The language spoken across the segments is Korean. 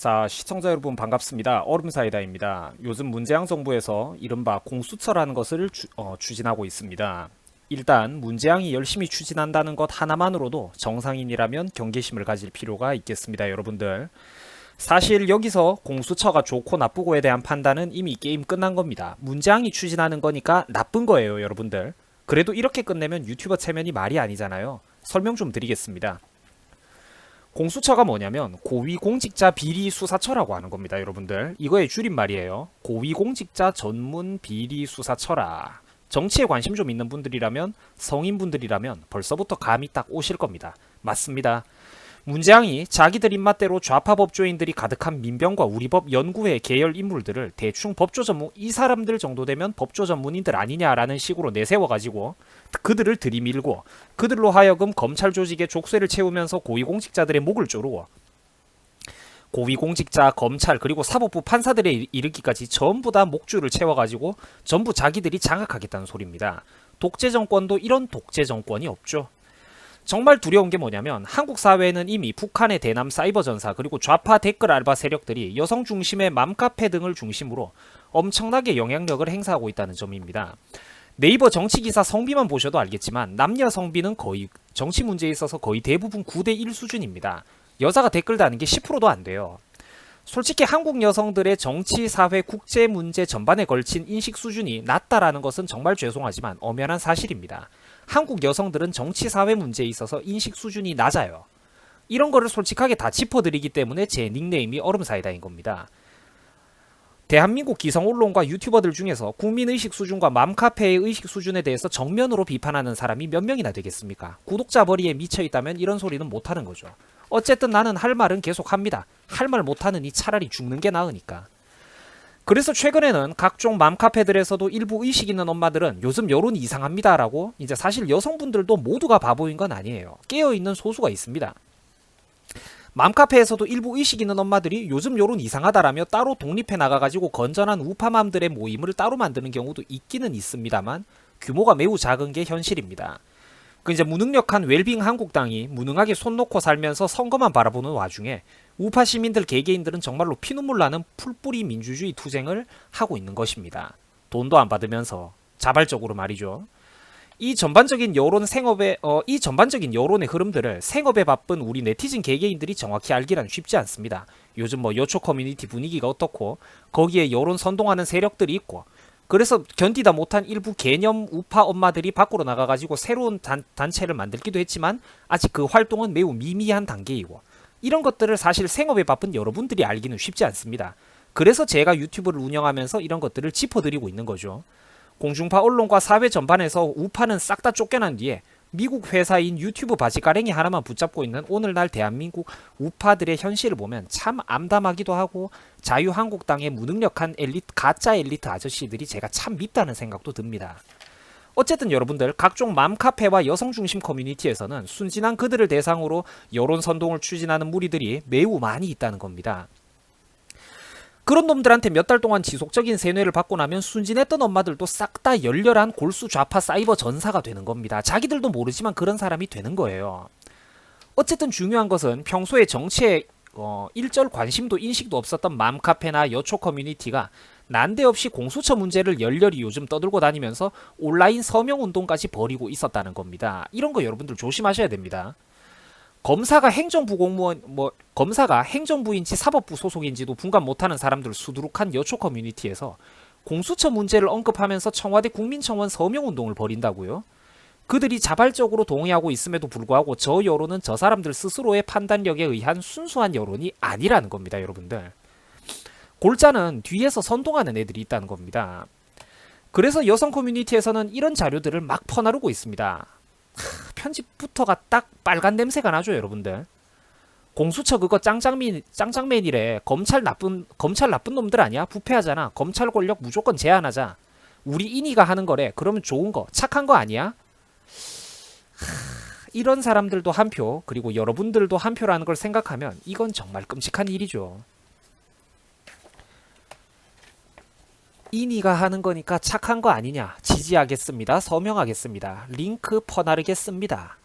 자, 시청자 여러분 반갑습니다. 얼음사이다입니다. 요즘 문재양 정부에서 이른바 공수처라는 것을 추진하고 있습니다. 일단 문재양이 열심히 추진한다는 것 하나만으로도 정상인이라면 경계심을 가질 필요가 있겠습니다, 여러분들. 사실 여기서 공수처가 좋고 나쁘고에 대한 판단은 이미 게임 끝난 겁니다. 문재양이 추진하는 거니까 나쁜 거예요, 여러분들. 그래도 이렇게 끝내면 유튜버 체면이 말이 아니잖아요. 설명 좀 드리겠습니다. 공수처가 뭐냐면 고위공직자 비리수사처라고 하는 겁니다, 여러분들. 이거의 줄임말이에요. 고위공직자 전문 비리수사처라. 정치에 관심 좀 있는 분들이라면, 성인분들이라면 벌써부터 감이 딱 오실 겁니다. 맞습니다. 문재양이 자기들 입맛대로 좌파 법조인들이 가득한 민병과 우리법 연구회 계열 인물들을 대충 법조 전문, 이 사람들 정도 되면 법조 전문인들 아니냐라는 식으로 내세워가지고 그들을 들이밀고 그들로 하여금 검찰 조직의 족쇄를 채우면서 고위공직자들의 목을 조르고 고위공직자, 검찰, 그리고 사법부 판사들에 이르기까지 전부 다 목줄을 채워가지고 전부 자기들이 장악하겠다는 소리입니다. 독재 정권도 이런 독재 정권이 없죠. 정말 두려운 게 뭐냐면 한국 사회에는 이미 북한의 대남 사이버 전사 그리고 좌파 댓글 알바 세력들이 여성 중심의 맘카페 등을 중심으로 엄청나게 영향력을 행사하고 있다는 점입니다. 네이버 정치기사 성비만 보셔도 알겠지만 남녀 성비는 거의 정치 문제에 있어서 거의 대부분 9대1 수준입니다. 여자가 댓글 다는 게 10%도 안 돼요. 솔직히 한국 여성들의 정치, 사회, 국제 문제 전반에 걸친 인식 수준이 낮다라는 것은 정말 죄송하지만 엄연한 사실입니다. 한국 여성들은 정치, 사회 문제에 있어서 인식 수준이 낮아요. 이런 거를 솔직하게 다 짚어드리기 때문에 제 닉네임이 얼음사이다인 겁니다. 대한민국 기성 언론과 유튜버들 중에서 국민의식 수준과 맘카페의 의식 수준에 대해서 정면으로 비판하는 사람이 몇 명이나 되겠습니까? 구독자 벌이에 미쳐있다면 이런 소리는 못하는 거죠. 어쨌든 나는 할 말은 계속 합니다. 할 말 못하느니 차라리 죽는 게 나으니까. 그래서 최근에는 각종 맘카페들에서도 일부 의식 있는 엄마들은 요즘 여론이 이상합니다라고, 이제 사실 여성분들도 모두가 바보인 건 아니에요. 깨어있는 소수가 있습니다. 맘카페에서도 일부 의식 있는 엄마들이 요즘 여론 이상하다라며 따로 독립해 나가가지고 건전한 우파맘들의 모임을 따로 만드는 경우도 있기는 있습니다만 규모가 매우 작은 게 현실입니다. 그 이제 무능력한 웰빙 한국당이 무능하게 손 놓고 살면서 선거만 바라보는 와중에 우파 시민들 개개인들은 정말로 피눈물 나는 풀뿌리 민주주의 투쟁을 하고 있는 것입니다. 돈도 안 받으면서 자발적으로 말이죠. 이 전반적인 여론의 흐름들을 생업에 바쁜 우리 네티즌 개개인들이 정확히 알기란 쉽지 않습니다. 요즘 뭐 여초 커뮤니티 분위기가 어떻고 거기에 여론 선동하는 세력들이 있고, 그래서 견디다 못한 일부 개념 우파 엄마들이 밖으로 나가가지고 새로운 단체를 만들기도 했지만 아직 그 활동은 매우 미미한 단계이고, 이런 것들을 사실 생업에 바쁜 여러분들이 알기는 쉽지 않습니다. 그래서 제가 유튜브를 운영하면서 이런 것들을 짚어드리고 있는 거죠. 공중파 언론과 사회 전반에서 우파는 싹 다 쫓겨난 뒤에 미국 회사인 유튜브 바지가랭이 하나만 붙잡고 있는 오늘날 대한민국 우파들의 현실을 보면 참 암담하기도 하고, 자유한국당의 무능력한 엘리트, 가짜 엘리트 아저씨들이 제가 참 밉다는 생각도 듭니다. 어쨌든 여러분들, 각종 맘카페와 여성중심 커뮤니티에서는 순진한 그들을 대상으로 여론 선동을 추진하는 무리들이 매우 많이 있다는 겁니다. 그런 놈들한테 몇 달 동안 지속적인 세뇌를 받고 나면 순진했던 엄마들도 싹 다 열렬한 골수 좌파 사이버 전사가 되는 겁니다. 자기들도 모르지만 그런 사람이 되는 거예요. 어쨌든 중요한 것은 평소에 정치에 일절 관심도 인식도 없었던 맘카페나 여초 커뮤니티가 난데없이 공수처 문제를 열렬히 요즘 떠들고 다니면서 온라인 서명운동까지 벌이고 있었다는 겁니다. 이런 거 여러분들 조심하셔야 됩니다. 검사가 행정부인지 사법부 소속인지도 분간 못하는 사람들 수두룩한 여초 커뮤니티에서 공수처 문제를 언급하면서 청와대 국민청원 서명운동을 벌인다고요? 그들이 자발적으로 동의하고 있음에도 불구하고 저 여론은 저 사람들 스스로의 판단력에 의한 순수한 여론이 아니라는 겁니다, 여러분들. 골자는 뒤에서 선동하는 애들이 있다는 겁니다. 그래서 여성 커뮤니티에서는 이런 자료들을 막 퍼나르고 있습니다. 편집부터가 딱 빨간 냄새가 나죠, 여러분들. 공수처 그거 짱짱맨이래. 검찰 나쁜 놈들 아니야? 부패하잖아. 검찰 권력 무조건 제한하자. 우리 인이가 하는 거래. 그러면 좋은 거, 착한 거 아니야? 이런 사람들도 한 표, 그리고 여러분들도 한 표라는 걸 생각하면 이건 정말 끔찍한 일이죠. 인이가 하는 거니까 착한 거 아니냐? 지지하겠습니다. 서명하겠습니다. 링크 퍼나르겠습니다.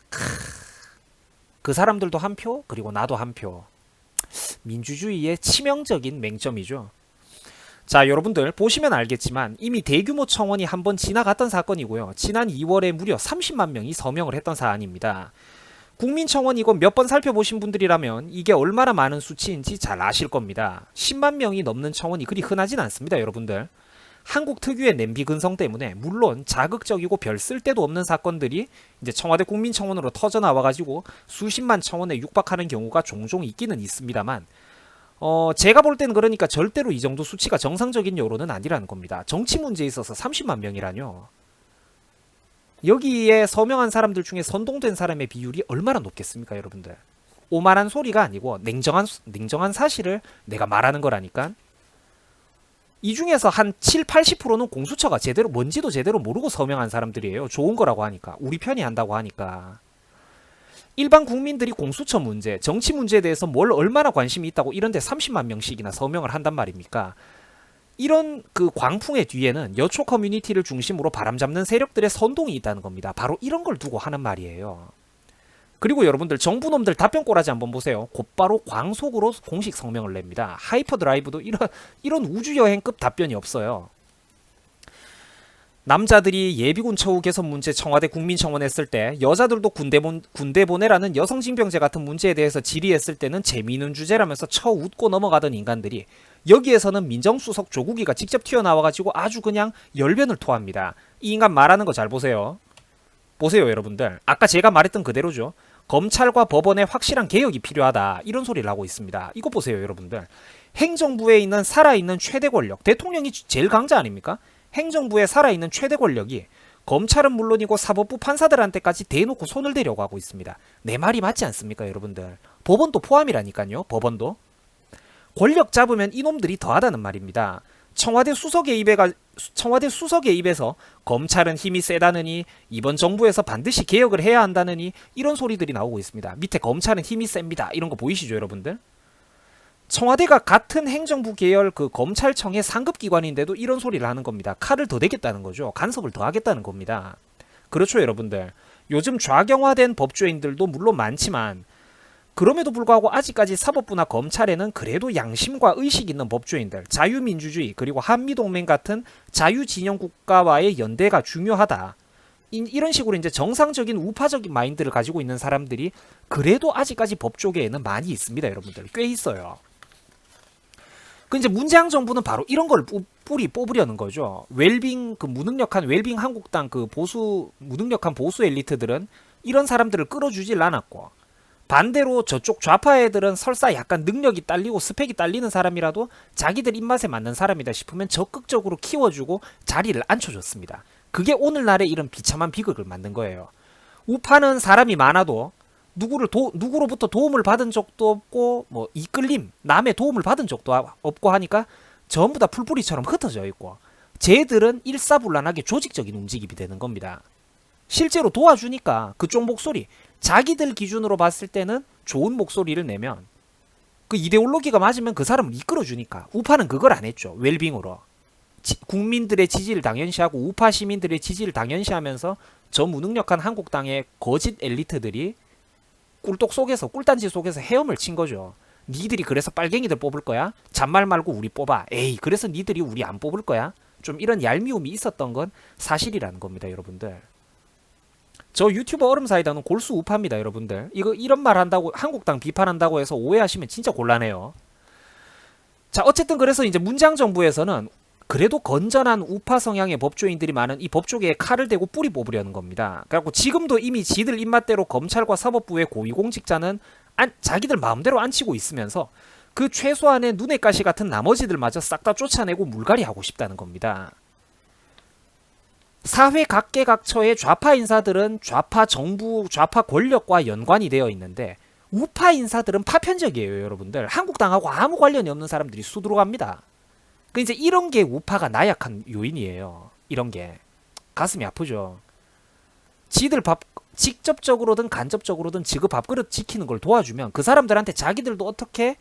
그 사람들도 한 표, 그리고 나도 한 표. 민주주의의 치명적인 맹점이죠. 자, 여러분들 보시면 알겠지만 이미 대규모 청원이 한번 지나갔던 사건이고요. 지난 2월에 무려 30만 명이 서명을 했던 사안입니다. 국민청원 이거 몇 번 살펴보신 분들이라면 이게 얼마나 많은 수치인지 잘 아실 겁니다. 10만 명이 넘는 청원이 그리 흔하진 않습니다, 여러분들. 한국 특유의 냄비 근성 때문에 물론 자극적이고 별 쓸데도 없는 사건들이 이제 청와대 국민청원으로 터져 나와가지고 수십만 청원에 육박하는 경우가 종종 있기는 있습니다만 제가 볼 때는 그러니까 절대로 이 정도 수치가 정상적인 여론은 아니라는 겁니다. 정치 문제에 있어서 30만 명이라뇨. 여기에 서명한 사람들 중에 선동된 사람의 비율이 얼마나 높겠습니까, 여러분들? 오만한 소리가 아니고 냉정한 사실을 내가 말하는 거라니까. 이 중에서 한 7, 80%는 공수처가 제대로 뭔지도 제대로 모르고 서명한 사람들이에요. 좋은 거라고 하니까. 우리 편이 한다고 하니까. 일반 국민들이 공수처 문제, 정치 문제에 대해서 뭘 얼마나 관심이 있다고 이런데 30만 명씩이나 서명을 한단 말입니까? 이런 그 광풍의 뒤에는 여초 커뮤니티를 중심으로 바람잡는 세력들의 선동이 있다는 겁니다. 바로 이런 걸 두고 하는 말이에요. 그리고 여러분들 정부놈들 답변 꼬라지 한번 보세요. 곧바로 광속으로 공식 성명을 냅니다. 하이퍼드라이브도 이런 우주여행급 답변이 없어요. 남자들이 예비군 처우 개선 문제 청와대 국민청원 했을 때 여자들도 군대 보내라는 여성징병제 같은 문제에 대해서 질의했을 때는 재미있는 주제라면서 쳐 웃고 넘어가던 인간들이 여기에서는 민정수석 조국이가 직접 튀어나와가지고 아주 그냥 열변을 토합니다. 이 인간 말하는 거 잘 보세요. 보세요, 여러분들. 아까 제가 말했던 그대로죠. 검찰과 법원의 확실한 개혁이 필요하다. 이런 소리를 하고 있습니다. 이거 보세요, 여러분들. 행정부에 있는 살아있는 최대 권력, 대통령이 제일 강자 아닙니까? 행정부에 살아있는 최대 권력이 검찰은 물론이고 사법부 판사들한테까지 대놓고 손을 대려고 하고 있습니다. 내 말이 맞지 않습니까, 여러분들? 법원도 포함이라니까요. 법원도. 권력 잡으면 이놈들이 더하다는 말입니다. 청와대 수석의 입에서 검찰은 힘이 세다느니 이번 정부에서 반드시 개혁을 해야 한다느니 이런 소리들이 나오고 있습니다. 밑에 검찰은 힘이 셉니다. 이런 거 보이시죠, 여러분들? 청와대가 같은 행정부 계열 그 검찰청의 상급 기관인데도 이런 소리를 하는 겁니다. 칼을 더 대겠다는 거죠. 간섭을 더 하겠다는 겁니다. 그렇죠, 여러분들. 요즘 좌경화된 법조인들도 물론 많지만 그럼에도 불구하고 아직까지 사법부나 검찰에는 그래도 양심과 의식 있는 법조인들, 자유민주주의 그리고 한미동맹 같은 자유진영 국가와의 연대가 중요하다. 이런 식으로 이제 정상적인 우파적인 마인드를 가지고 있는 사람들이 그래도 아직까지 법조계에는 많이 있습니다, 여러분들. 꽤 있어요. 그 이제 문재인 정부는 바로 이런 걸 뽑으려는 거죠. 그 무능력한 웰빙 한국당 그 무능력한 보수 엘리트들은 이런 사람들을 끌어주질 않았고, 반대로 저쪽 좌파 애들은 설사 약간 능력이 딸리고 스펙이 딸리는 사람이라도 자기들 입맛에 맞는 사람이다 싶으면 적극적으로 키워주고 자리를 앉혀줬습니다. 그게 오늘날의 이런 비참한 비극을 만든 거예요. 우파는 사람이 많아도 누구로부터 도움을 받은 적도 없고 뭐 이끌림, 남의 도움을 받은 적도 없고 하니까 전부 다 풀뿌리처럼 흩어져 있고, 쟤들은 일사불란하게 조직적인 움직임이 되는 겁니다. 실제로 도와주니까 그쪽 목소리, 자기들 기준으로 봤을 때는 좋은 목소리를 내면 그 이데올로기가 맞으면 그 사람을 이끌어주니까. 우파는 그걸 안 했죠. 웰빙으로. 국민들의 지지를 당연시하고 우파 시민들의 지지를 당연시하면서 저 무능력한 한국당의 거짓 엘리트들이 꿀단지 속에서 헤엄을 친 거죠. 니들이 그래서 빨갱이들 뽑을 거야? 잔말 말고 우리 뽑아. 에이, 그래서 니들이 우리 안 뽑을 거야? 좀 이런 얄미움이 있었던 건 사실이라는 겁니다, 여러분들. 저 유튜버 얼음사이다는 골수 우파입니다, 여러분들. 이런 말 한다고 한국당 비판한다고 해서 오해하시면 진짜 곤란해요. 자, 어쨌든 그래서 이제 문재인 정부에서는 그래도 건전한 우파 성향의 법조인들이 많은 이 법조계에 칼을 대고 뿌리 뽑으려는 겁니다. 그래갖고 지금도 이미 지들 입맛대로 검찰과 사법부의 고위공직자는 자기들 마음대로 앉히고 있으면서 그 최소한의 눈의 가시 같은 나머지들마저 싹 다 쫓아내고 물갈이 하고 싶다는 겁니다. 사회 각계각처의 좌파 인사들은 좌파 정부, 좌파 권력과 연관이 되어 있는데 우파 인사들은 파편적이에요, 여러분들. 한국당하고 아무 관련이 없는 사람들이 수두룩합니다. 그 이제 이런 게 우파가 나약한 요인이에요. 이런 게 가슴이 아프죠. 지들 직접적으로든 간접적으로든 지그 밥그릇 지키는 걸 도와주면 그 사람들한테 자기들도 어떻게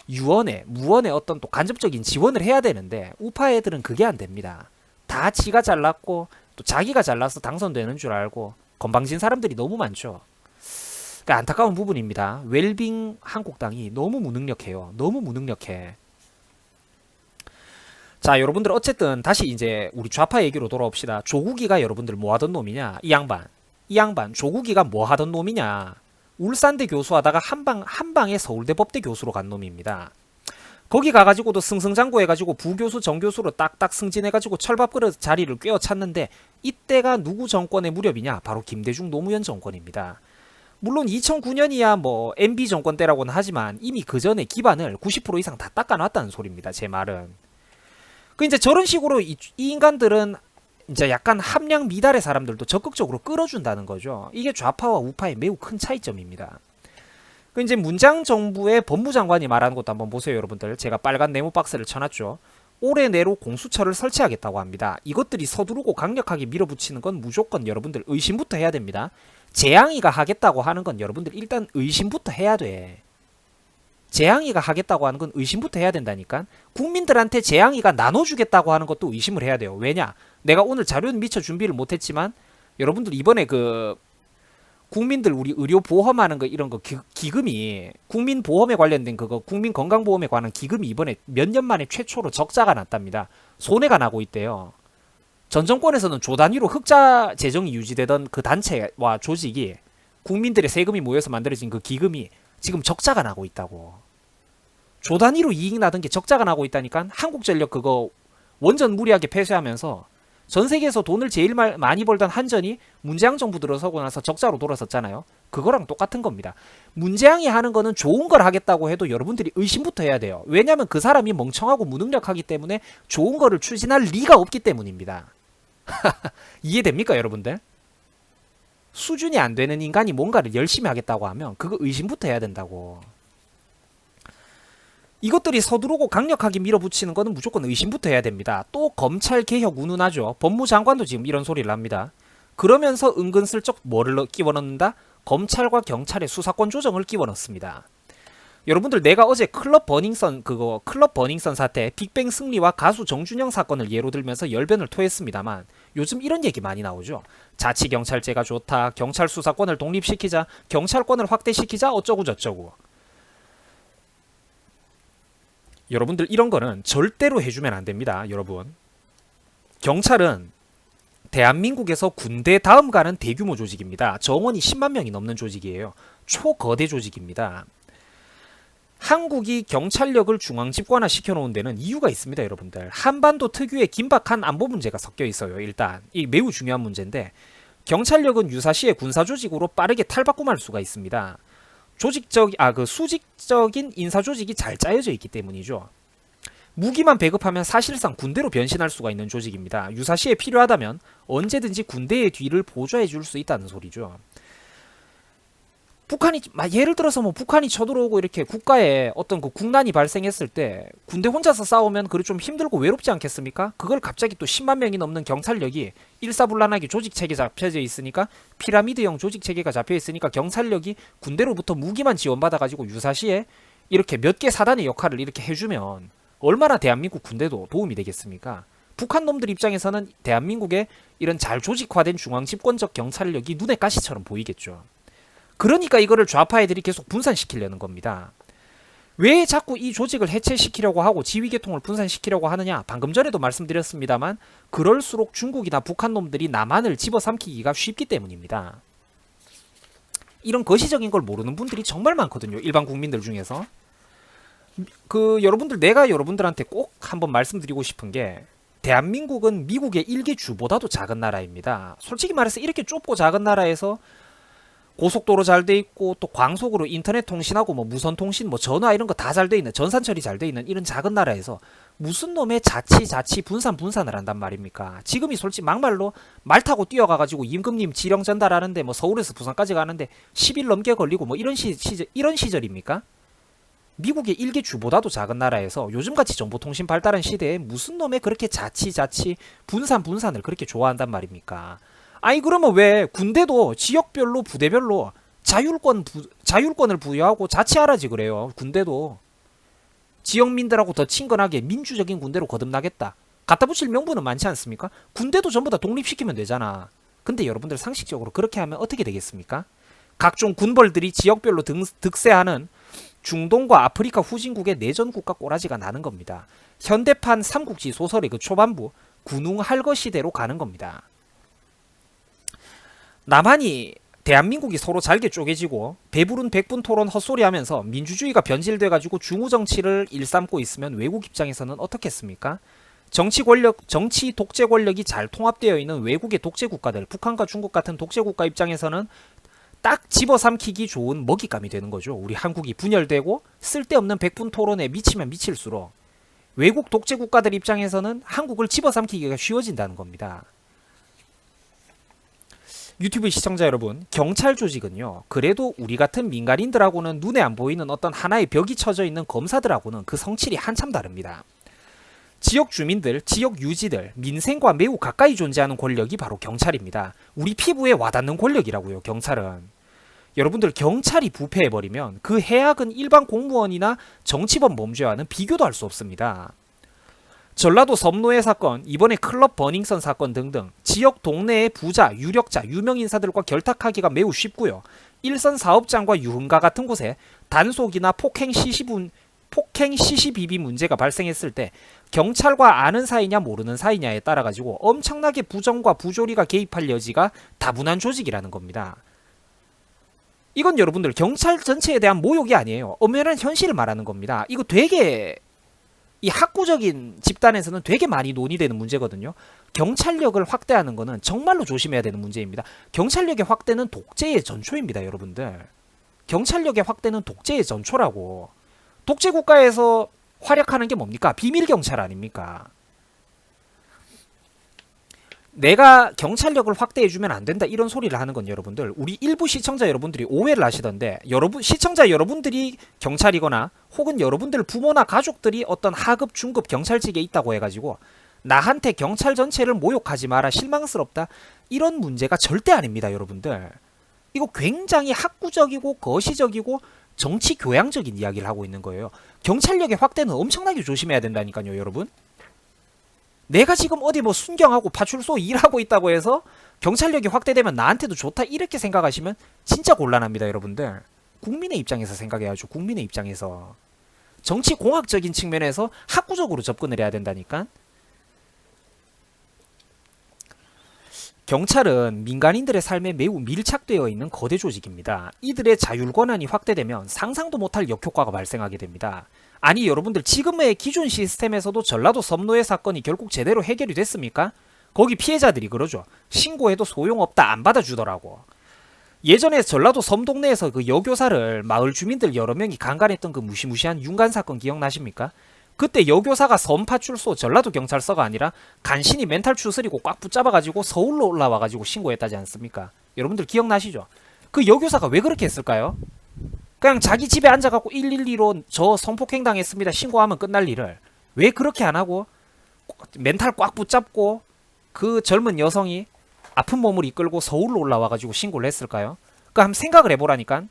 무언의 어떤 또 간접적인 지원을 해야 되는데 우파 애들은 그게 안 됩니다. 다 지가 잘났고 또 자기가 잘나서 당선되는 줄 알고 건방진 사람들이 너무 많죠. 그러니까 안타까운 부분입니다. 웰빙 한국당이 너무 무능력해요. 너무 무능력해. 자, 여러분들 어쨌든 다시 이제 우리 좌파 얘기로 돌아옵시다. 조국이가 여러분들 뭐 하던 놈이냐? 이 양반 조국이가 뭐 하던 놈이냐? 울산대 교수하다가 한방에 서울대 법대 교수로 간 놈입니다. 거기 가가지고도 승승장구해가지고 부교수 정교수로 딱딱 승진해가지고 철밥그릇 자리를 꿰어찼는데 이때가 누구 정권의 무렵이냐? 바로 김대중 노무현 정권입니다. 물론 2009년이야 뭐 MB 정권 때라고는 하지만 이미 그 전에 기반을 90% 이상 다 닦아놨다는 소리입니다. 제 말은. 그 이제 저런 식으로 이 인간들은 이제 약간 함량 미달의 사람들도 적극적으로 끌어준다는 거죠. 이게 좌파와 우파의 매우 큰 차이점입니다. 그 이제 문장 정부의 법무장관이 말하는 것도 한번 보세요, 여러분들. 제가 빨간 네모 박스를 쳐놨죠. 올해 내로 공수처를 설치하겠다고 합니다. 이것들이 서두르고 강력하게 밀어붙이는 건 무조건 여러분들 의심부터 해야 됩니다. 재앙이가 하겠다고 하는 건 여러분들 일단 의심부터 해야 돼. 재앙이가 하겠다고 하는 건 의심부터 해야 된다니까. 국민들한테 재앙이가 나눠주겠다고 하는 것도 의심을 해야 돼요. 왜냐? 내가 오늘 자료는 미처 준비를 못했지만 여러분들 이번에 그 국민들 우리 의료 보험하는 거 이런 거 기금이 국민보험에 관련된 그거 국민건강보험에 관한 기금이 이번에 몇 년 만에 최초로 적자가 났답니다. 손해가 나고 있대요. 전 정권에서는 조 단위로 흑자 재정이 유지되던 그 단체와 조직이 국민들의 세금이 모여서 만들어진 그 기금이 지금 적자가 나고 있다고. 조 단위로 이익 나던 게 적자가 나고 있다니까. 한국전력 그거 원전 무리하게 폐쇄하면서 전 세계에서 돈을 제일 많이 벌던 한전이 문재양 정부 들어서고 나서 적자로 돌아섰잖아요. 그거랑 똑같은 겁니다. 문재양이 하는 거는 좋은 걸 하겠다고 해도 여러분들이 의심부터 해야 돼요. 왜냐하면 그 사람이 멍청하고 무능력하기 때문에 좋은 거를 추진할 리가 없기 때문입니다. 이해됩니까, 여러분들? 수준이 안 되는 인간이 뭔가를 열심히 하겠다고 하면 그거 의심부터 해야 된다고. 이것들이 서두르고 강력하게 밀어붙이는 거는 무조건 의심부터 해야 됩니다. 또 검찰 개혁 운운하죠. 법무장관도 지금 이런 소리를 합니다. 그러면서 은근슬쩍 뭐를 끼워 넣는다? 검찰과 경찰의 수사권 조정을 끼워 넣습니다. 여러분들 내가 어제 클럽 버닝썬 사태, 빅뱅 승리와 가수 정준영 사건을 예로 들면서 열변을 토했습니다만 요즘 이런 얘기 많이 나오죠. 자치경찰제가 좋다. 경찰 수사권을 독립시키자. 경찰권을 확대시키자. 어쩌고 저쩌고. 여러분들 이런 거는 절대로 해주면 안 됩니다. 여러분. 경찰은 대한민국에서 군대 다음 가는 대규모 조직입니다. 정원이 10만 명이 넘는 조직이에요. 초거대 조직입니다. 한국이 경찰력을 중앙 집권화 시켜놓은 데는 이유가 있습니다. 여러분들. 한반도 특유의 긴박한 안보 문제가 섞여 있어요. 일단 이 매우 중요한 문제인데 경찰력은 유사시에 군사조직으로 빠르게 탈바꿈할 수가 있습니다. 수직적인 인사조직이 잘 짜여져 있기 때문이죠. 무기만 배급하면 사실상 군대로 변신할 수가 있는 조직입니다. 유사시에 필요하다면 언제든지 군대의 뒤를 보좌해 줄 수 있다는 소리죠. 예를 들어서 뭐 북한이 쳐들어오고 이렇게 국가에 어떤 그 국난이 발생했을 때 군대 혼자서 싸우면 그래 좀 힘들고 외롭지 않겠습니까? 그걸 갑자기 또 10만 명이 넘는 경찰력이 일사불란하게 조직체계 잡혀져 있으니까 피라미드형 조직체계가 잡혀 있으니까 경찰력이 군대로부터 무기만 지원받아가지고 유사시에 이렇게 몇 개 사단의 역할을 이렇게 해주면 얼마나 대한민국 군대도 도움이 되겠습니까? 북한 놈들 입장에서는 대한민국의 이런 잘 조직화된 중앙집권적 경찰력이 눈에 가시처럼 보이겠죠. 그러니까 이거를 좌파 애들이 계속 분산시키려는 겁니다. 왜 자꾸 이 조직을 해체시키려고 하고 지휘계통을 분산시키려고 하느냐? 방금 전에도 말씀드렸습니다만 그럴수록 중국이나 북한 놈들이 남한을 집어삼키기가 쉽기 때문입니다. 이런 거시적인 걸 모르는 분들이 정말 많거든요. 일반 국민들 중에서. 내가 여러분들한테 꼭 한번 말씀드리고 싶은 게 대한민국은 미국의 일개주보다도 작은 나라입니다. 솔직히 말해서 이렇게 좁고 작은 나라에서 고속도로 잘 돼 있고 또 광속으로 인터넷 통신하고 뭐 무선 통신 뭐 전화 이런 거 다 잘 돼 있는 전산 처리 잘 돼 있는 이런 작은 나라에서 무슨 놈의 자치 분산을 한단 말입니까? 지금이 솔직히 막말로 말 타고 뛰어가가지고 임금님 지령 전달하는데 뭐 서울에서 부산까지 가는데 10일 넘게 걸리고 뭐 이런 시절입니까? 미국의 일개 주보다도 작은 나라에서 요즘같이 정보통신 발달한 시대에 무슨 놈의 그렇게 자치 분산을 그렇게 좋아한단 말입니까? 아니 그러면 왜 군대도 지역별로 부대별로 자율권을 부여하고 자치하라지 그래요. 군대도 지역민들하고 더 친근하게 민주적인 군대로 거듭나겠다. 갖다 붙일 명분은 많지 않습니까? 군대도 전부 다 독립시키면 되잖아. 근데 여러분들 상식적으로 그렇게 하면 어떻게 되겠습니까? 각종 군벌들이 지역별로 득세하는 중동과 아프리카 후진국의 내전국가 꼬라지가 나는 겁니다. 현대판 삼국지 소설의 그 초반부 군웅할거 시대로 가는 겁니다. 남한이 대한민국이 서로 잘게 쪼개지고 배부른 백분 토론 헛소리하면서 민주주의가 변질돼가지고 중우정치를 일삼고 있으면 외국 입장에서는 어떻겠습니까? 정치 독재 권력이 잘 통합되어 있는 외국의 독재 국가들, 북한과 중국 같은 독재 국가 입장에서는 딱 집어삼키기 좋은 먹잇감이 되는 거죠. 우리 한국이 분열되고 쓸데없는 백분 토론에 미치면 미칠수록 외국 독재 국가들 입장에서는 한국을 집어삼키기가 쉬워진다는 겁니다. 유튜브 시청자 여러분, 경찰 조직은요, 그래도 우리 같은 민간인들하고는 눈에 안 보이는 어떤 하나의 벽이 쳐져 있는 검사들하고는 그 성질이 한참 다릅니다. 지역 주민들, 지역 유지들, 민생과 매우 가까이 존재하는 권력이 바로 경찰입니다. 우리 피부에 와닿는 권력이라고요, 경찰은. 여러분들, 경찰이 부패해버리면 그 해악은 일반 공무원이나 정치범 범죄와는 비교도 할 수 없습니다. 전라도 섬노예 사건, 이번에 클럽 버닝썬 사건 등등 지역 동네의 부자, 유력자, 유명 인사들과 결탁하기가 매우 쉽고요. 일선 사업장과 유흥가 같은 곳에 단속이나 폭행 시시비비 문제가 발생했을 때 경찰과 아는 사이냐 모르는 사이냐에 따라 가지고 엄청나게 부정과 부조리가 개입할 여지가 다분한 조직이라는 겁니다. 이건 여러분들 경찰 전체에 대한 모욕이 아니에요. 엄연한 현실을 말하는 겁니다. 이거 되게 이 학구적인 집단에서는 되게 많이 논의되는 문제거든요. 경찰력을 확대하는 거는 정말로 조심해야 되는 문제입니다. 경찰력의 확대는 독재의 전초입니다, 여러분들. 경찰력의 확대는 독재의 전초라고. 독재 국가에서 활약하는 게 뭡니까? 비밀 경찰 아닙니까? 내가 경찰력을 확대해주면 안 된다 이런 소리를 하는 건 여러분들, 우리 일부 시청자 여러분들이 오해를 하시던데, 시청자 여러분들이 경찰이거나 혹은 여러분들 부모나 가족들이 어떤 하급 중급 경찰직에 있다고 해가지고 나한테 경찰 전체를 모욕하지 마라, 실망스럽다, 이런 문제가 절대 아닙니다, 여러분들. 이거 굉장히 학구적이고 거시적이고 정치 교양적인 이야기를 하고 있는 거예요. 경찰력의 확대는 엄청나게 조심해야 된다니까요, 여러분. 내가 지금 어디 뭐 순경하고 파출소 일하고 있다고 해서 경찰력이 확대되면 나한테도 좋다 이렇게 생각하시면 진짜 곤란합니다, 여러분들. 국민의 입장에서 생각해야죠. 국민의 입장에서. 정치 공학적인 측면에서 학구적으로 접근을 해야 된다니까. 경찰은 민간인들의 삶에 매우 밀착되어 있는 거대 조직입니다. 이들의 자율 권한이 확대되면 상상도 못할 역효과가 발생하게 됩니다. 아니 여러분들, 지금의 기존 시스템에서도 전라도 섬노예 사건이 결국 제대로 해결이 됐습니까? 거기 피해자들이 그러죠. 신고해도 소용없다, 안 받아주더라고. 예전에 전라도 섬 동네에서 그 여교사를 마을 주민들 여러 명이 강간했던 그 무시무시한 윤간 사건 기억나십니까? 그때 여교사가 섬파출소 전라도 경찰서가 아니라 간신히 멘탈 추스리고 꽉 붙잡아가지고 서울로 올라와가지고 신고했다지 않습니까? 여러분들 기억나시죠? 그 여교사가 왜 그렇게 했을까요? 그냥 자기 집에 앉아갖고 112로 저 성폭행 당했습니다 신고하면 끝날 일을 왜 그렇게 안 하고 멘탈 꽉 붙잡고 그 젊은 여성이 아픈 몸을 이끌고 서울로 올라와가지고 신고를 했을까요? 그 한번 생각을 해보라니까.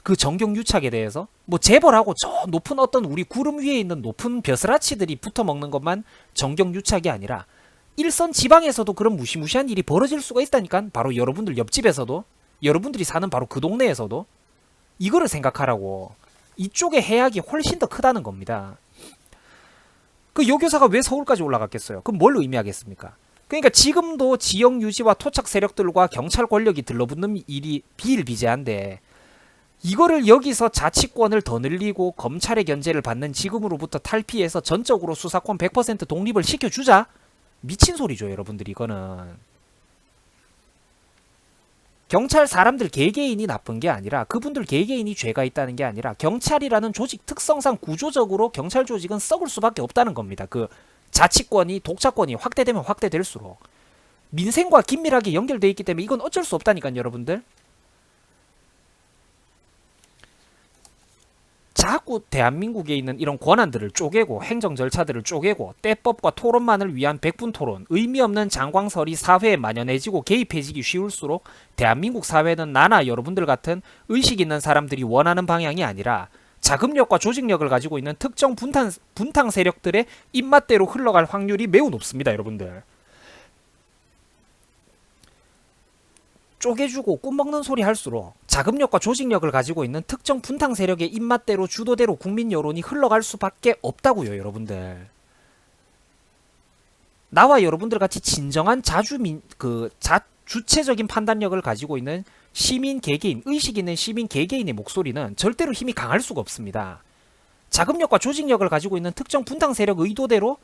그 정경유착에 대해서 뭐 재벌하고 저 높은 어떤 우리 구름 위에 있는 높은 벼슬아치들이 붙어먹는 것만 정경유착이 아니라 일선 지방에서도 그런 무시무시한 일이 벌어질 수가 있다니까. 바로 여러분들 옆집에서도, 여러분들이 사는 바로 그 동네에서도. 이거를 생각하라고. 이쪽의 해악이 훨씬 더 크다는 겁니다. 그 여교사가 왜 서울까지 올라갔겠어요? 그럼 뭘 의미하겠습니까? 그러니까 지금도 지역 유지와 토착 세력들과 경찰 권력이 들러붙는 일이 비일비재한데, 이거를 여기서 자치권을 더 늘리고 검찰의 견제를 받는 지금으로부터 탈피해서 전적으로 수사권 100% 독립을 시켜주자? 미친 소리죠, 여러분들. 이거는 경찰 사람들 개개인이 나쁜 게 아니라, 그분들 개개인이 죄가 있다는 게 아니라, 경찰이라는 조직 특성상 구조적으로 경찰 조직은 썩을 수밖에 없다는 겁니다. 그 자치권이, 독자권이 확대되면 확대될수록 민생과 긴밀하게 연결되어 있기 때문에 이건 어쩔 수 없다니까요, 여러분들. 자꾸 대한민국에 있는 이런 권한들을 쪼개고 행정 절차들을 쪼개고 때법과 토론만을 위한 백분토론, 의미 없는 장광설이 사회에 만연해지고 개입해지기 쉬울수록 대한민국 사회는 나나 여러분들 같은 의식 있는 사람들이 원하는 방향이 아니라 자금력과 조직력을 가지고 있는 특정 분탕 세력들의 입맛대로 흘러갈 확률이 매우 높습니다, 여러분들. 쪼개주고 꿈먹는 소리 할수록 자금력과 조직력을 가지고 있는 특정 분탕 세력의 입맛대로 주도대로 국민 여론이 흘러갈 수밖에 없다고요, 여러분들. 나와 여러분들 같이 진정한 주체적인 판단력을 가지고 있는 시민 개개인, 의식 있는 시민 개개인의 목소리는 절대로 힘이 강할 수가 없습니다. 자금력과 조직력을 가지고 있는 특정 분탕 세력 의도대로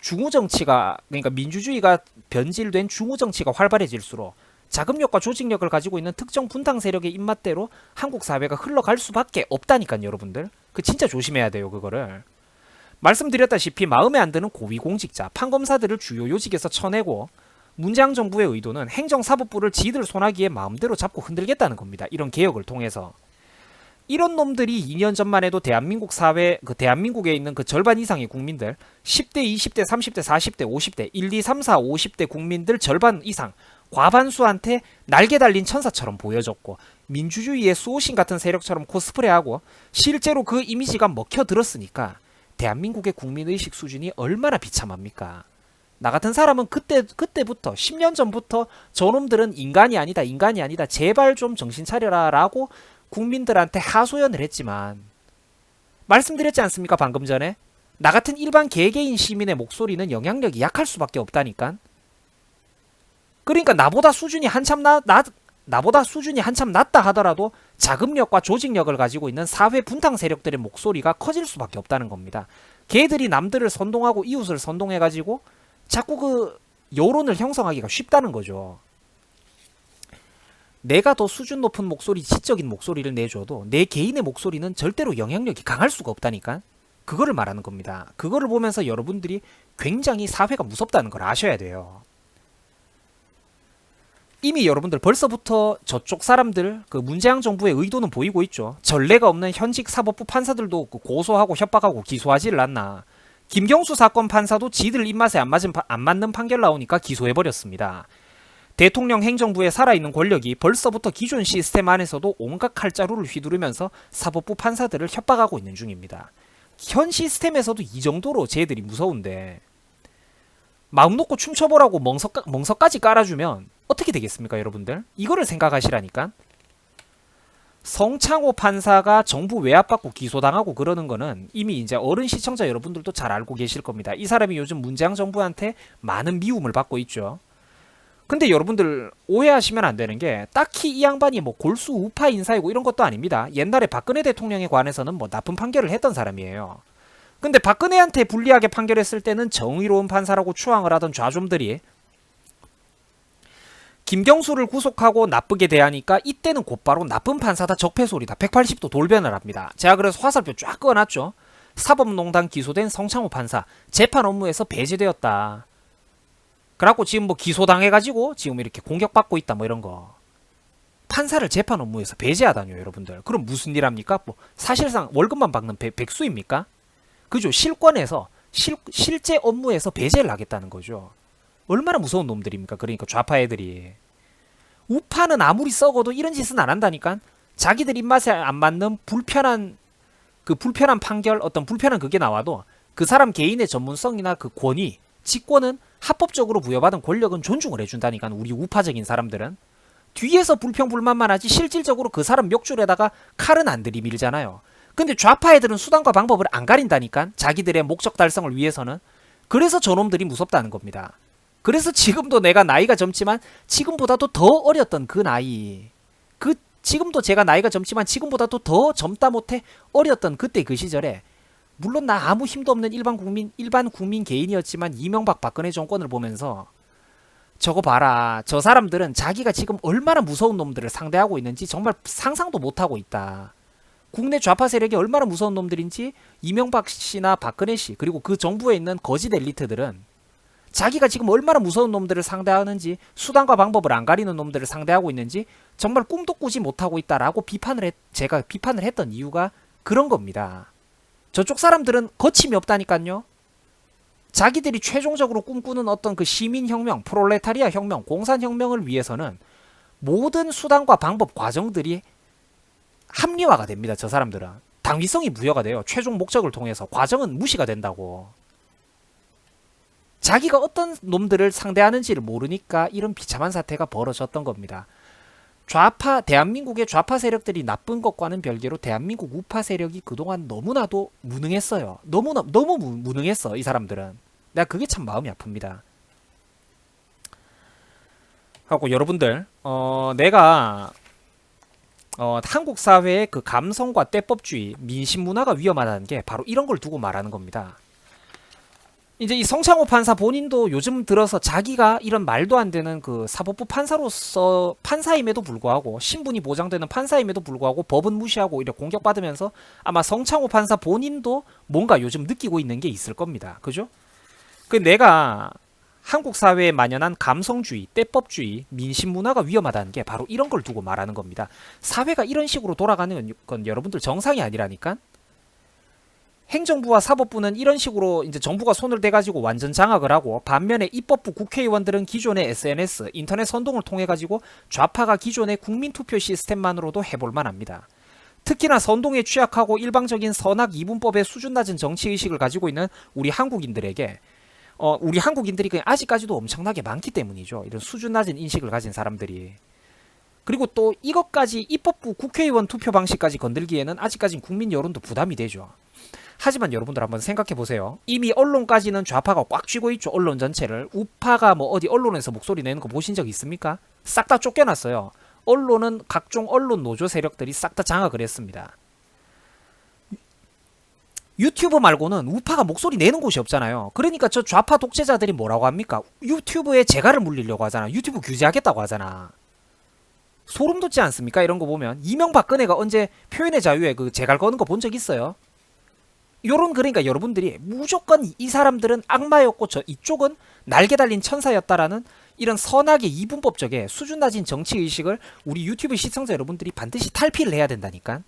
중우정치가, 그러니까 민주주의가 변질된 중우정치가 활발해질수록 자금력과 조직력을 가지고 있는 특정 분탕 세력의 입맛대로 한국 사회가 흘러갈 수밖에 없다니까요, 여러분들. 그 진짜 조심해야 돼요, 그거를. 말씀드렸다시피 마음에 안 드는 고위공직자, 판검사들을 주요 요직에서 쳐내고 문재인 정부의 의도는 행정사법부를 지들 손아귀에 마음대로 잡고 흔들겠다는 겁니다. 이런 개혁을 통해서. 이런 놈들이 2년 전만 해도 대한민국 사회, 대한민국에 있는 그 절반 이상의 국민들, 10대, 20대, 30대, 40대, 50대, 1, 2, 3, 4, 50대 국민들 절반 이상, 과반수한테 날개 달린 천사처럼 보여졌고, 민주주의의 수호신 같은 세력처럼 코스프레하고, 실제로 그 이미지가 먹혀들었으니까, 대한민국의 국민의식 수준이 얼마나 비참합니까? 나 같은 사람은 그때부터 10년 전부터 저놈들은 인간이 아니다 제발 좀 정신 차려라 라고 국민들한테 하소연을 했지만 말씀드렸지 않습니까, 방금 전에? 나 같은 일반 개개인 시민의 목소리는 영향력이 약할 수밖에 없다니까. 그러니까 나보다 수준이 한참 낮다 하더라도 자금력과 조직력을 가지고 있는 사회 분탕 세력들의 목소리가 커질 수밖에 없다는 겁니다. 걔들이 남들을 선동하고 이웃을 선동해가지고 자꾸 그 여론을 형성하기가 쉽다는 거죠. 내가 더 수준 높은 목소리, 지적인 목소리를 내줘도 내 개인의 목소리는 절대로 영향력이 강할 수가 없다니까. 그거를 말하는 겁니다. 그거를 보면서 여러분들이 굉장히 사회가 무섭다는 걸 아셔야 돼요. 이미 여러분들 벌써부터 저쪽 사람들, 그 문재인 정부의 의도는 보이고 있죠. 전례가 없는 현직 사법부 판사들도 고소하고 협박하고 기소하지를 않나. 김경수 사건 판사도 지들 입맛에 안 맞는 판결 나오니까 기소해버렸습니다. 대통령 행정부에 살아있는 권력이 벌써부터 기존 시스템 안에서도 온갖 칼자루를 휘두르면서 사법부 판사들을 협박하고 있는 중입니다. 현 시스템에서도 이 정도로 쟤들이 무서운데 마음 놓고 춤춰보라고 멍석까지 깔아주면 어떻게 되겠습니까, 여러분들? 이거를 생각하시라니까. 성창호 판사가 정부 외압받고 기소당하고 그러는 거는 이미 이제 어른 시청자 여러분들도 잘 알고 계실 겁니다. 이 사람이 요즘 문재인 정부한테 많은 미움을 받고 있죠. 근데 여러분들 오해하시면 안 되는 게 딱히 이 양반이 뭐 골수 우파 인사이고 이런 것도 아닙니다. 옛날에 박근혜 대통령에 관해서는 뭐 나쁜 판결을 했던 사람이에요. 근데 박근혜한테 불리하게 판결했을 때는 정의로운 판사라고 추앙을 하던 좌좀들이 김경수를 구속하고 나쁘게 대하니까 이때는 곧바로 나쁜 판사다, 적폐소리다, 180도 돌변을 합니다. 제가 그래서 화살표 쫙 그어놨죠. 사법농단 기소된 성창호 판사 재판 업무에서 배제되었다. 그래갖고 지금 뭐 기소당해가지고 지금 이렇게 공격받고 있다 뭐 이런 거. 판사를 재판 업무에서 배제하다뇨, 여러분들. 그럼 무슨 일 합니까? 뭐 사실상 월급만 받는 백수입니까? 그죠? 실권에서 실제 업무에서 배제를 하겠다는 거죠. 얼마나 무서운 놈들입니까? 그러니까 좌파 애들이. 우파는 아무리 썩어도 이런 짓은 안 한다니까. 자기들 입맛에 안 맞는 불편한 판결, 어떤 불편한 그게 나와도 그 사람 개인의 전문성이나 그 권위, 직권은 합법적으로 부여받은 권력은 존중을 해준다니까. 우리 우파적인 사람들은 뒤에서 불평불만만 하지 실질적으로 그 사람 멱줄에다가 칼은 안 들이밀잖아요. 근데 좌파 애들은 수단과 방법을 안 가린다니까. 자기들의 목적 달성을 위해서는. 그래서 저놈들이 무섭다는 겁니다. 그래서 지금도 내가 나이가 젊지만 지금보다도 더 어렸던 그 나이, 지금도 제가 나이가 젊지만 지금보다도 더 젊다 못해 어렸던 그때 그 시절에, 물론 나 아무 힘도 없는 일반 국민 개인이었지만 이명박 박근혜 정권을 보면서 저거 봐라, 저 사람들은 자기가 지금 얼마나 무서운 놈들을 상대하고 있는지 정말 상상도 못하고 있다. 국내 좌파 세력이 얼마나 무서운 놈들인지 이명박 씨나 박근혜 씨 그리고 그 정부에 있는 거짓 엘리트들은 자기가 지금 얼마나 무서운 놈들을 상대하는지, 수단과 방법을 안 가리는 놈들을 상대하고 있는지 정말 꿈도 꾸지 못하고 있다라고 제가 비판을 했던 이유가 그런 겁니다. 저쪽 사람들은 거침이 없다니까요. 자기들이 최종적으로 꿈꾸는 어떤 그 시민혁명, 프롤레타리아 혁명, 공산혁명을 위해서는 모든 수단과 방법, 과정들이 합리화가 됩니다. 저 사람들은. 당위성이 부여가 돼요. 최종 목적을 통해서. 과정은 무시가 된다고. 자기가 어떤 놈들을 상대하는지를 모르니까 이런 비참한 사태가 벌어졌던 겁니다. 대한민국의 좌파 세력들이 나쁜 것과는 별개로 대한민국 우파 세력이 그동안 너무나도 무능했어요. 너무 무능했어, 이 사람들은. 내가 그게 참 마음이 아픕니다. 하고 여러분들, 내가 한국 사회의 그 감성과 때법주의, 민심 문화가 위험하다는 게 바로 이런 걸 두고 말하는 겁니다. 이제 이 성창호 판사 본인도 요즘 들어서 자기가 이런 말도 안 되는 그 사법부 판사로서 판사임에도 불구하고 신분이 보장되는 판사임에도 불구하고 법은 무시하고 이렇게 공격받으면서 아마 성창호 판사 본인도 뭔가 요즘 느끼고 있는 게 있을 겁니다. 그죠? 그 내가 한국 사회에 만연한 감성주의, 때법주의, 민심 문화가 위험하다는 게 바로 이런 걸 두고 말하는 겁니다. 사회가 이런 식으로 돌아가는 건 여러분들 정상이 아니라니까. 행정부와 사법부는 이런 식으로 이제 정부가 손을 대가지고 완전 장악을 하고, 반면에 입법부 국회의원들은 기존의 SNS, 인터넷 선동을 통해 가지고 좌파가 기존의 국민투표 시스템만으로도 해볼만 합니다. 특히나 선동에 취약하고 일방적인 선악 이분법의 수준 낮은 정치의식을 가지고 있는 우리 한국인들에게 우리 한국인들이 그냥 아직까지도 엄청나게 많기 때문이죠. 이런 수준 낮은 인식을 가진 사람들이. 그리고 또 이것까지 입법부 국회의원 투표 방식까지 건들기에는 아직까지 국민 여론도 부담이 되죠. 하지만 여러분들 한번 생각해 보세요. 이미 언론까지는 좌파가 꽉 쥐고 있죠. 언론 전체를. 우파가 뭐 어디 언론에서 목소리 내는 거 보신 적 있습니까? 싹 다 쫓겨났어요. 언론은 각종 언론 노조 세력들이 싹 다 장악을 했습니다. 유튜브 말고는 우파가 목소리 내는 곳이 없잖아요. 그러니까 저 좌파 독재자들이 뭐라고 합니까? 유튜브에 재갈을 물리려고 하잖아. 유튜브 규제하겠다고 하잖아. 소름 돋지 않습니까? 이런 거 보면. 이명박근혜가 언제 표현의 자유에 그 재갈 거는 거 본 적 있어요? 요런, 그러니까 여러분들이 무조건 이 사람들은 악마였고 이쪽은 날개 달린 천사였다라는 이런 선악의 이분법적의 수준 낮은 정치의식을 우리 유튜브 시청자 여러분들이 반드시 탈피를 해야 된다니까.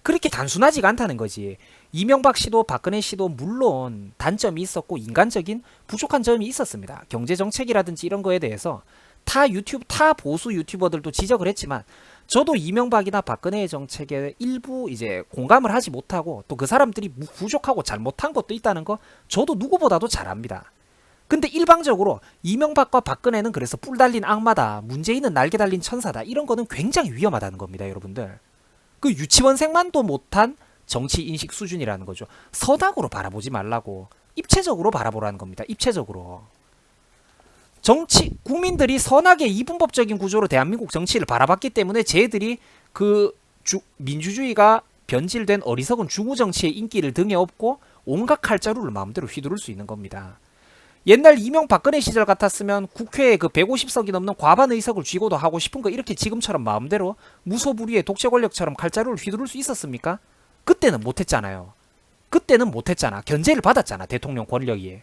그렇게 단순하지가 않다는 거지. 이명박 씨도 박근혜 씨도 물론 단점이 있었고 인간적인 부족한 점이 있었습니다. 경제정책이라든지 이런 거에 대해서 타 보수 유튜버들도 지적을 했지만, 저도 이명박이나 박근혜의 정책에 일부 이제 공감을 하지 못하고 또 그 사람들이 부족하고 잘못한 것도 있다는 거 저도 누구보다도 잘 압니다. 근데 일방적으로 이명박과 박근혜는 그래서 뿔 달린 악마다, 문재인은 날개 달린 천사다, 이런 거는 굉장히 위험하다는 겁니다, 여러분들. 그 유치원생만도 못한 정치 인식 수준이라는 거죠. 선악으로 바라보지 말라고, 입체적으로 바라보라는 겁니다. 입체적으로. 국민들이 선악의 이분법적인 구조로 대한민국 정치를 바라봤기 때문에 쟤들이 그 민주주의가 변질된 어리석은 중우 정치의 인기를 등에 업고 온갖 칼자루를 마음대로 휘두를 수 있는 겁니다. 옛날 이명박근혜 시절 같았으면 국회에 그 150석이 넘는 과반 의석을 쥐고도 하고 싶은 거 이렇게 지금처럼 마음대로 무소불위의 독재 권력처럼 칼자루를 휘두를 수 있었습니까? 그때는 못했잖아요. 그때는 못했잖아. 견제를 받았잖아, 대통령 권력이.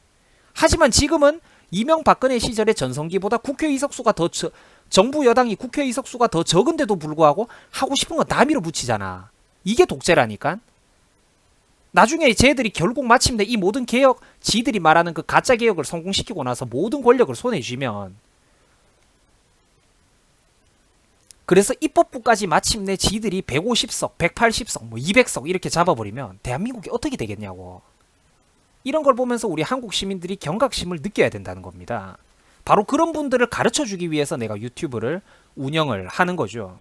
하지만 지금은 이명박근혜 시절의 전성기보다 국회의석수가 정부 여당이 국회의석수가 더 적은데도 불구하고 하고 싶은 건 다 밀어붙이잖아. 이게 독재라니까. 나중에 쟤들이 결국 마침내 이 모든 개혁, 지들이 말하는 그 가짜 개혁을 성공시키고 나서 모든 권력을 손에 쥐면, 그래서 입법부까지 마침내 지들이 150석, 180석, 뭐 200석 이렇게 잡아버리면 대한민국이 어떻게 되겠냐고. 이런 걸 보면서 우리 한국 시민들이 경각심을 느껴야 된다는 겁니다. 바로 그런 분들을 가르쳐주기 위해서 내가 유튜브를 운영을 하는 거죠.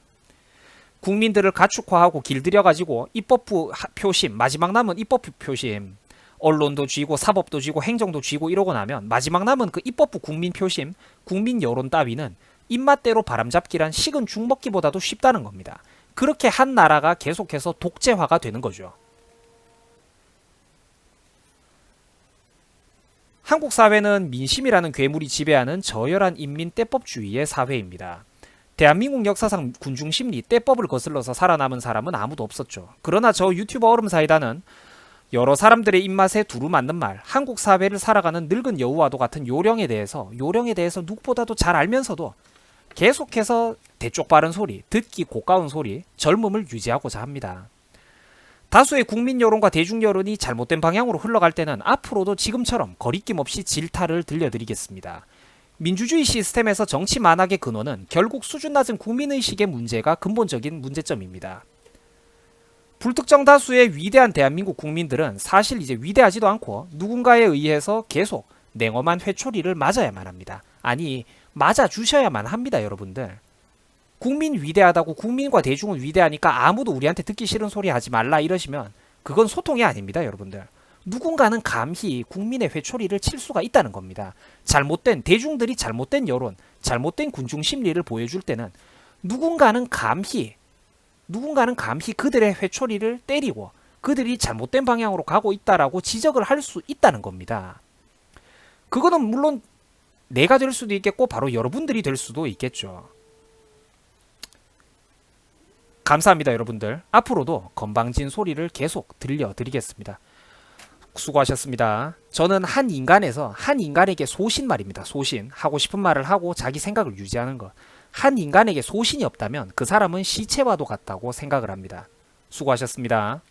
국민들을 가축화하고 길들여가지고 입법부 표심, 마지막 남은 입법부 표심, 언론도 쥐고 사법도 쥐고 행정도 쥐고 이러고 나면 마지막 남은 그 입법부 국민 표심, 국민 여론 따위는 입맛대로 바람잡기란 식은 죽 먹기보다도 쉽다는 겁니다. 그렇게 한 나라가 계속해서 독재화가 되는 거죠. 한국 사회는 민심이라는 괴물이 지배하는 저열한 인민 때법주의의 사회입니다. 대한민국 역사상 군중심리, 때법을 거슬러서 살아남은 사람은 아무도 없었죠. 그러나 저 유튜버 얼음사이다는 여러 사람들의 입맛에 두루 맞는 말, 한국 사회를 살아가는 늙은 여우와도 같은 요령에 대해서 누구보다도 잘 알면서도 계속해서 대쪽바른 소리, 듣기 고가운 소리, 젊음을 유지하고자 합니다. 다수의 국민 여론과 대중 여론이 잘못된 방향으로 흘러갈 때는 앞으로도 지금처럼 거리낌 없이 질타를 들려드리겠습니다. 민주주의 시스템에서 정치 만학의 근원은 결국 수준 낮은 국민의식의 문제가 근본적인 문제점입니다. 불특정 다수의 위대한 대한민국 국민들은 사실 이제 위대하지도 않고 누군가에 의해서 계속 냉엄한 회초리를 맞아야만 합니다. 아니, 맞아주셔야만 합니다, 여러분들. 국민 위대하다고 국민과 대중은 위대하니까 아무도 우리한테 듣기 싫은 소리 하지 말라 이러시면 그건 소통이 아닙니다, 여러분들. 누군가는 감히 국민의 회초리를 칠 수가 있다는 겁니다. 잘못된 대중들이 잘못된 여론, 잘못된 군중 심리를 보여줄 때는 누군가는 감히 그들의 회초리를 때리고 그들이 잘못된 방향으로 가고 있다라고 지적을 할 수 있다는 겁니다. 그거는 물론 내가 될 수도 있겠고 바로 여러분들이 될 수도 있겠죠. 감사합니다, 여러분들. 앞으로도 건방진 소리를 계속 들려드리겠습니다. 수고하셨습니다. 저는 한 인간에게 소신 말입니다. 소신. 하고 싶은 말을 하고 자기 생각을 유지하는 것. 한 인간에게 소신이 없다면 그 사람은 시체와도 같다고 생각을 합니다. 수고하셨습니다.